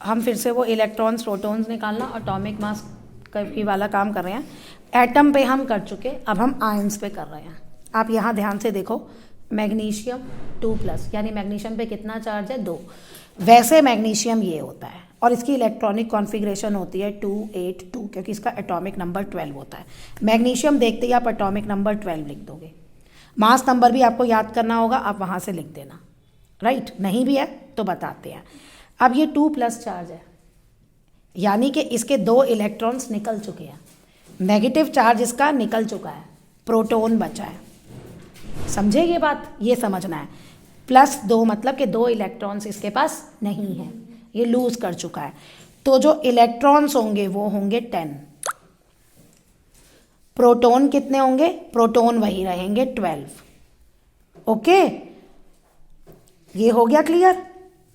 हम फिर से वो इलेक्ट्रॉन्स प्रोटॉन्स निकालना एटॉमिक मास की वाला काम कर रहे हैं। एटम पे हम कर चुके, अब हम आयंस पे कर रहे हैं। आप यहाँ ध्यान से देखो, मैग्नीशियम 2+, यानी मैग्नीशियम पे कितना चार्ज है 2। वैसे मैग्नीशियम ये होता है और इसकी इलेक्ट्रॉनिक कॉन्फ़िगरेशन होती है 282, क्योंकि इसका एटॉमिक नंबर 12 होता है। मैग्नीशियम देखते ही आप एटॉमिक नंबर 12 लिख दोगे। मास नंबर भी आपको याद करना होगा, आप वहाँ से लिख देना, राइट। नहीं भी है तो बताते हैं। अब ये 2+ चार्ज है, यानी कि इसके 2 इलेक्ट्रॉन्स निकल चुके हैं। नेगेटिव चार्ज इसका निकल चुका है, प्रोटॉन बचा है। समझे ये बात? ये समझना है। +2 मतलब कि 2 इलेक्ट्रॉन्स इसके पास नहीं है, ये लूज कर चुका है। तो जो इलेक्ट्रॉन्स होंगे वो होंगे 10। प्रोटॉन कितने होंगे? प्रोटॉन वही रहेंगे 12। ओके, ये हो गया क्लियर।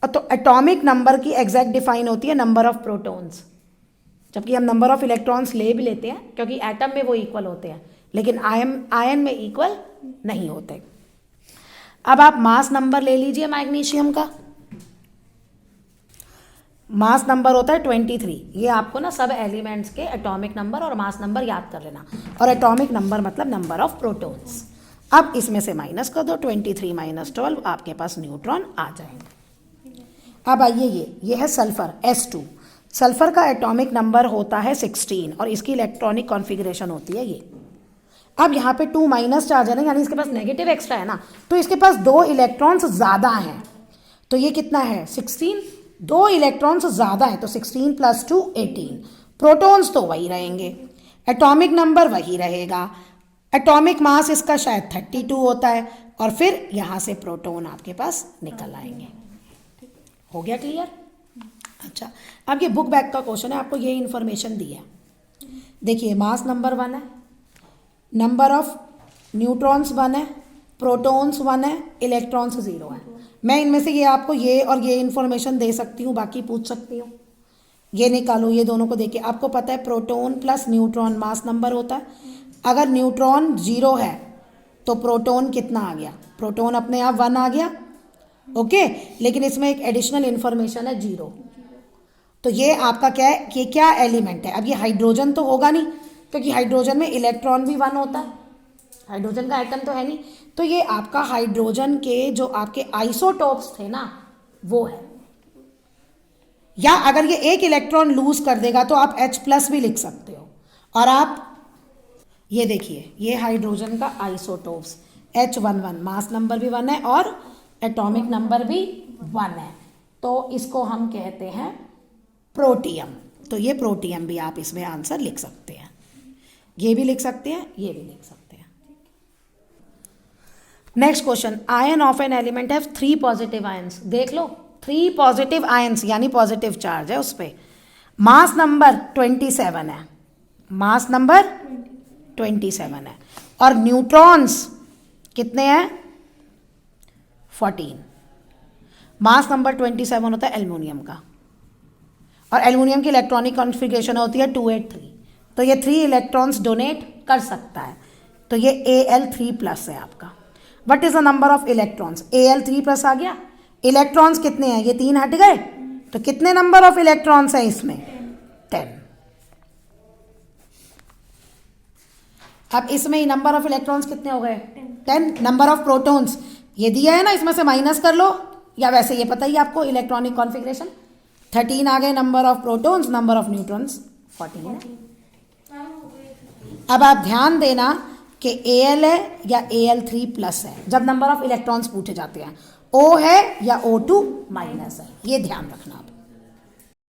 तो एटॉमिक नंबर की एग्जैक्ट डिफाइन होती है नंबर ऑफ प्रोटॉन्स, जबकि हम नंबर ऑफ इलेक्ट्रॉन्स ले भी लेते हैं क्योंकि एटम में वो इक्वल होते हैं, लेकिन आयन में इक्वल नहीं होते। अब आप मास नंबर ले लीजिए मैग्नीशियम का। मास नंबर होता है 23। ये आपको ना सब एलिमेंट्स के एटॉमिक नंबर और मास नंबर याद कर लेना। और एटॉमिक नंबर मतलब नंबर ऑफ प्रोटॉन्स। अब इसमें से माइनस कर दो, 23 - 12, आपके पास न्यूट्रॉन आ जाएंगे। अब आइए, ये है सल्फर S2। सल्फर का एटॉमिक नंबर होता है 16 और इसकी इलेक्ट्रॉनिक कॉन्फ़िगरेशन होती है ये। अब यहाँ पे 2- चार्ज है ना, यानी इसके पास नेगेटिव एक्स्ट्रा है ना, तो इसके पास 2 इलेक्ट्रॉन्स ज़्यादा हैं। तो ये कितना है? 16। 2 इलेक्ट्रॉन्स ज़्यादा है तो 16 + 2 18। प्रोटॉन्स तो वही रहेंगे, एटॉमिक नंबर वही रहेगा, एटॉमिक मास इसका शायद 32 होता है, और फिर यहाँ से प्रोटॉन आपके पास निकल आएंगे। हो गया क्लियर? अच्छा, अब ये बुक बैक का क्वेश्चन है, आपको ये इन्फॉर्मेशन दी है। देखिए, मास नंबर 1 है, नंबर ऑफ न्यूट्रॉन्स 1 है, प्रोटॉन्स 1 है, इलेक्ट्रॉन्स 0 है। मैं इनमें से ये आपको ये और ये इन्फॉर्मेशन दे सकती हूँ, बाकी पूछ सकती हूँ। ये निकालो, ये दोनों को देखिए। आपको पता है proton plus neutron mass number होता है। अगर न्यूट्रॉन 0 है तो प्रोटॉन कितना आ गया? प्रोटॉन अपने आप 1 आ गया, ओके। लेकिन इसमें एक एडिशनल इन्फॉर्मेशन है 0। तो ये आपका क्या है? ये क्या एलिमेंट है? अब ये हाइड्रोजन तो होगा नहीं, क्योंकि हाइड्रोजन में इलेक्ट्रॉन भी 1 होता है, हाइड्रोजन का एटम तो है नहीं। तो ये आपका हाइड्रोजन के जो आपके आइसोटोप्स थे ना, वो है। या अगर ये एक इलेक्ट्रॉन लूज कर देगा तो आप H+ भी लिख सकते हो। और आप ये देखिए, ये हाइड्रोजन का आइसोटोप्स H11, मास नंबर भी 1 है और एटॉमिक नंबर भी 1 है, तो इसको हम कहते हैं प्रोटियम। तो ये प्रोटियम भी आप इसमें आंसर लिख सकते हैं, ये भी लिख सकते हैं, ये भी लिख सकते हैं। Next question, ion of an element have 3 positive ions. देख लो, 3 पॉजिटिव आयंस यानी पॉजिटिव चार्ज है उस पर। मास नंबर 27 है, मास नंबर 27 है, और न्यूट्रॉन्स कितने हैं? 14। मास नंबर 27 होता है एल्युमिनियम का, और एल्युमिनियम की इलेक्ट्रॉनिक कॉन्फ़िगरेशन होती है 283। तो ये 3 इलेक्ट्रॉन्स डोनेट कर सकता है, तो ये Al3+ है आपका। What is the number of electrons? Al3+ आ गया। इलेक्ट्रॉन्स कितने हैं? ये 3 हट गए, तो कितने नंबर ऑफ इलेक्ट्रॉन्स हैं इसमें? 10। अब इसमें ही नंबर ऑफ इलेक्ट्रॉन्स कितने हो गए? 10। नंबर ऑफ प्रोटॉन्स ये दिया है ना, इसमें से माइनस कर लो, या वैसे ये पता ही आपको इलेक्ट्रॉनिक कॉन्फ़िगरेशन। 13 आ गए number of protons, number of neutrons 14 है। अब आप ध्यान देना कि Al है या Al3+ है जब नंबर ऑफ इलेक्ट्रॉन्स पूछे जाते हैं, O है या O2- है, ये ध्यान रखना आप।